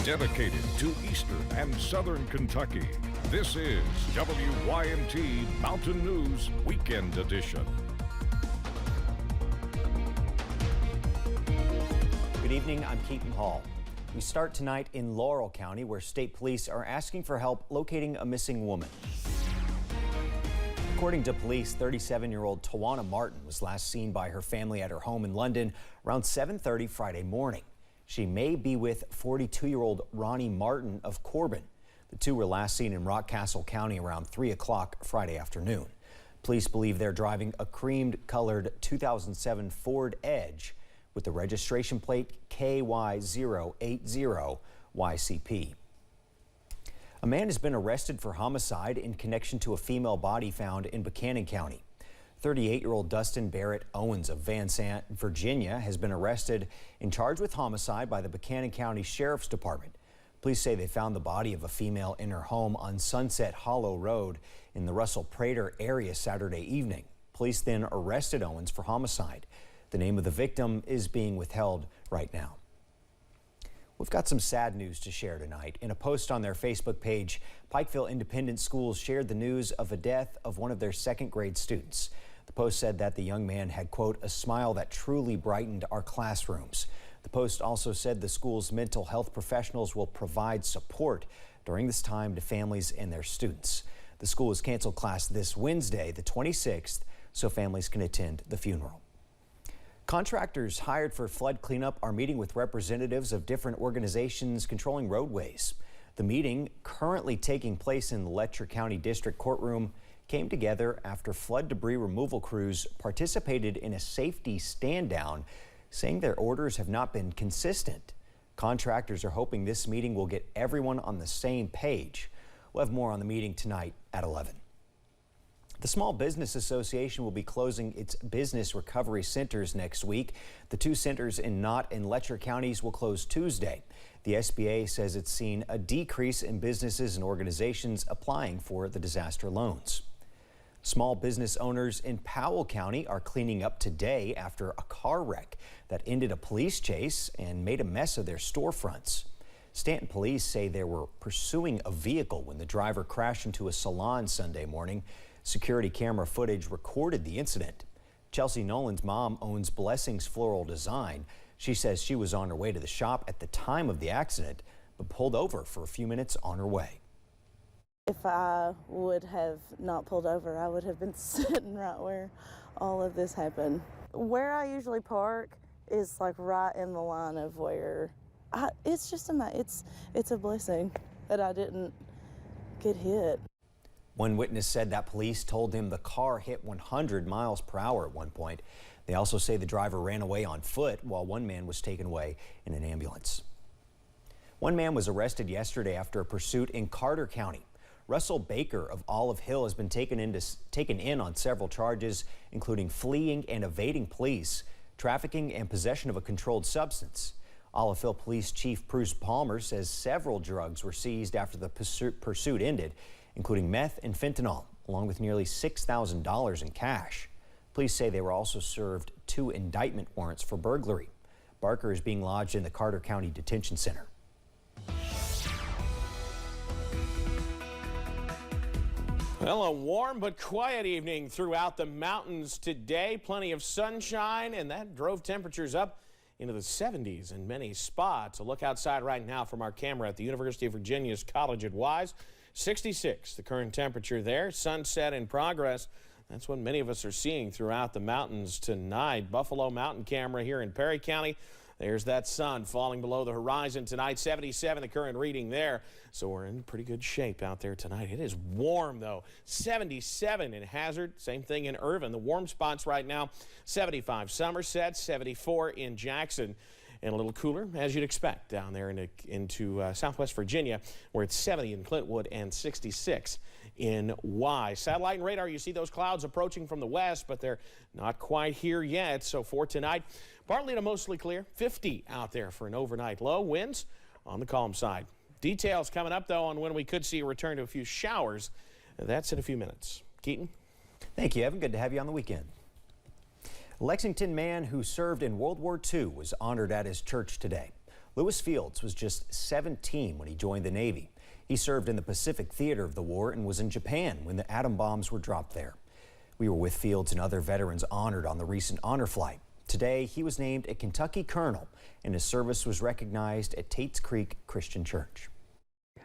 Dedicated to Eastern and Southern Kentucky, this is WYMT Mountain News Weekend Edition. Good evening, I'm Keaton Hall. We start tonight in Laurel County, where state police are asking for help locating a missing woman. According to police, 37-year-old Tawana Martin was last seen by her family at her home in London around 7:30 Friday morning. She may be with 42-year-old Ronnie Martin of Corbin. The two were last seen in Rockcastle County around 3 o'clock Friday afternoon. Police believe they're driving a cream-colored 2007 Ford Edge with the registration plate KY080YCP. A man has been arrested for homicide in connection to a female body found in Buchanan County. 38-year-old Dustin Barrett Owens of Van Sant, Virginia, has been arrested and charged with homicide by the Buchanan County Sheriff's Department. Police say they found the body of a female in her home on Sunset Hollow Road in the Russell Prater area Saturday evening. Police then arrested Owens for homicide. The name of the victim is being withheld right now. We've got some sad news to share tonight. In a post on their Facebook page, Pikeville Independent Schools shared the news of the death of one of their second grade students. The post said that the young man had, quote, a smile that truly brightened our classrooms. The post also said the school's mental health professionals will provide support during this time to families and their students. The school has canceled class this Wednesday, the 26th, so families can attend the funeral. Contractors hired for flood cleanup are meeting with representatives of different organizations controlling roadways. The meeting, currently taking place in the Letcher County District Courtroom, came together after flood debris removal crews participated in a safety stand-down, saying their orders have not been consistent. Contractors are hoping this meeting will get everyone on the same page. We'll have more on the meeting tonight at 11. The Small Business Association will be closing its business recovery centers next week. The two centers in Knott and Letcher counties will close Tuesday. The SBA says it's seen a decrease in businesses and organizations applying for the disaster loans. Small business owners in Powell County are cleaning up today after a car wreck that ended a police chase and made a mess of their storefronts. Stanton police say they were pursuing a vehicle when the driver crashed into a salon Sunday morning. Security camera footage recorded the incident. Chelsea Nolan's mom owns Blessings Floral Design. She says she was on her way to the shop at the time of the accident, but pulled over for a few minutes on her way. If I would have not pulled over, I would have been sitting right where all of this happened. Where I usually park is like right in the line of where it's just it's a blessing that I didn't get hit. One witness said that police told him the car hit 100 miles per hour at one point. They also say the driver ran away on foot while one man was taken away in an ambulance. One man was arrested yesterday after a pursuit in Carter County. Russell Baker of Olive Hill has been taken in on several charges, including fleeing and evading police, trafficking, and possession of a controlled substance. Olive Hill Police Chief Bruce Palmer says several drugs were seized after the pursuit ended, including meth and fentanyl, along with nearly $6,000 in cash. Police say they were also served 2 indictment warrants for burglary. Barker is being lodged in the Carter County Detention Center. Well, a warm but quiet evening throughout the mountains today. Plenty of sunshine, and that drove temperatures up into the 70s in many spots. A look outside right now from our camera at the University of Virginia's College at Wise. 66, the current temperature there. Sunset in progress. That's what many of us are seeing throughout the mountains tonight. Buffalo Mountain camera here in Perry County. There's that sun falling below the horizon tonight. 77, the current reading there. So we're in pretty good shape out there tonight. It is warm, though. 77 in Hazard. Same thing in Irvin. The warm spots right now, 75 Somerset, 74 in Jackson. And a little cooler, as you'd expect, down there into Southwest Virginia, where it's 70 in Clintwood and 66 in Wise. Satellite and radar, you see those clouds approaching from the west, but they're not quite here yet. So for tonight, partly to mostly clear, 50 out there for an overnight low. Winds on the calm side. Details coming up, though, on when we could see a return to a few showers. That's in a few minutes. Keaton? Thank you, Evan. Good to have you on the weekend. A Lexington man who served in World War II was honored at his church today. Lewis Fields was just 17 when he joined the Navy. He served in the Pacific theater of the war and was in Japan when the atom bombs were dropped there. We were with Fields and other veterans honored on the recent honor flight. Today, he was named a Kentucky colonel, and his service was recognized at Tate's Creek Christian Church.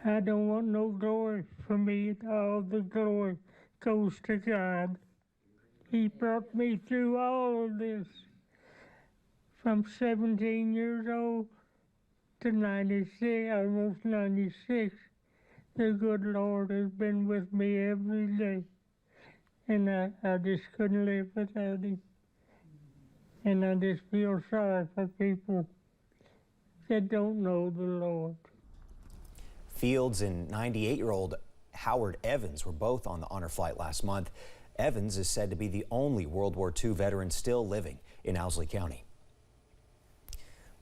I don't want no glory for me. All the glory goes to God. He brought me through all of this from 17 years old to 96, almost 96. The good Lord has been with me every day, and I just couldn't live without him. And I just feel sorry for people that don't know the Lord. Fields and 98-year-old Howard Evans were both on the honor flight last month. Evans is said to be the only World War II veteran still living in Owsley County.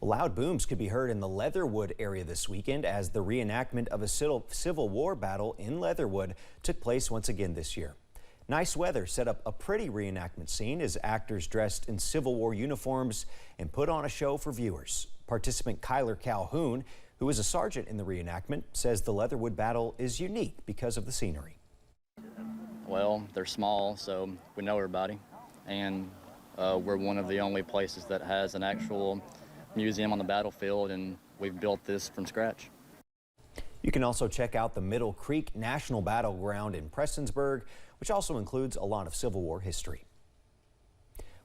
Loud booms could be heard in the Leatherwood area this weekend as the reenactment of a Civil War battle in Leatherwood took place once again this year. Nice weather set up a pretty reenactment scene as actors dressed in Civil War uniforms and put on a show for viewers. Participant Kyler Calhoun, who is a sergeant in the reenactment, says the Leatherwood battle is unique because of the scenery. Well, they're small, so we know everybody, and we're one of the only places that has an actual museum on the battlefield, and we've built this from scratch. You can also check out the Middle Creek National Battleground in Prestonsburg, which also includes a lot of Civil War history.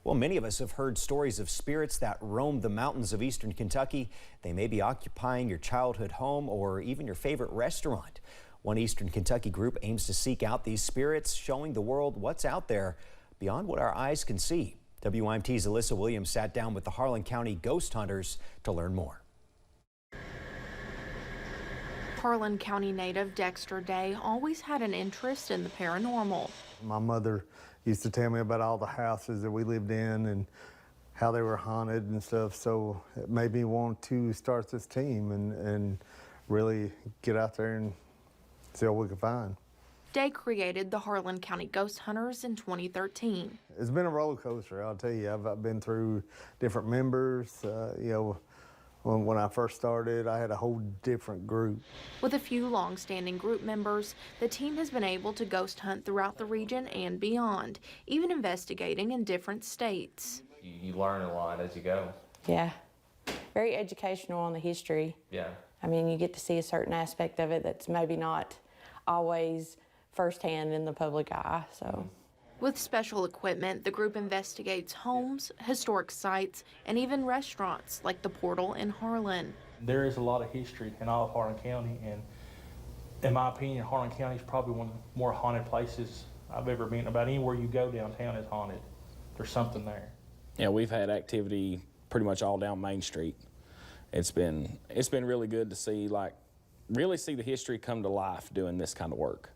Well, many of us have heard stories of spirits that roam the mountains of eastern Kentucky. They may be occupying your childhood home or even your favorite restaurant. One Eastern Kentucky group aims to seek out these spirits, showing the world what's out there beyond what our eyes can see. WYMT's Alyssa Williams sat down with the Harlan County Ghost Hunters to learn more. Harlan County native Dexter Day always had an interest in the paranormal. My mother used to tell me about all the houses that we lived in and how they were haunted and stuff, so it made me want to start this team and really get out there and see what we could find. Day created the Harlan County Ghost Hunters in 2013. It's been a roller coaster, I'll tell you. I've been through different members. You know, when I first started, I had a whole different group. With a few long-standing group members, the team has been able to ghost hunt throughout the region and beyond, even investigating in different states. You learn a lot as you go. Yeah, very educational on the history. Yeah. I mean, you get to see a certain aspect of it that's maybe not always firsthand in the public eye, so. With special equipment, the group investigates homes, historic sites, and even restaurants like the Portal in Harlan. There is a lot of history in all of Harlan County, and in my opinion, Harlan County is probably one of the more haunted places I've ever been. About anywhere you go downtown is haunted. There's something there. Yeah, we've had activity pretty much all down Main Street. It's been really good to see, really see the history come to life doing this kind of work.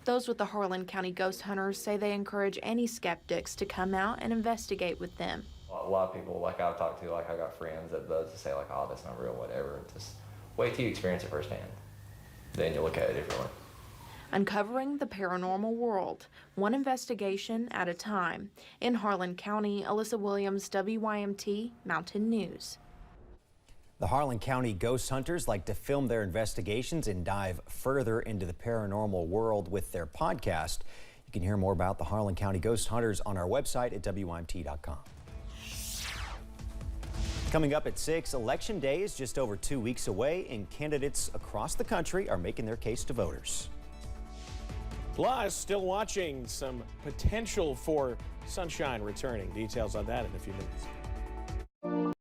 Those with the Harlan County Ghost Hunters say they encourage any skeptics to come out and investigate with them. A lot of people, I've talked to, I got friends that buzz to say, oh, that's not real, whatever. Just wait till you experience it firsthand. Then you'll look at it differently. Uncovering the paranormal world, one investigation at a time. In Harlan County, Alyssa Williams, WYMT Mountain News. The Harlan County Ghost Hunters like to film their investigations and dive further into the paranormal world with their podcast. You can hear more about the Harlan County Ghost Hunters on our website at WYMT.com. Coming up at 6, Election Day is just over 2 weeks away, and candidates across the country are making their case to voters. Plus, still watching some potential for sunshine returning. Details on that in a few minutes.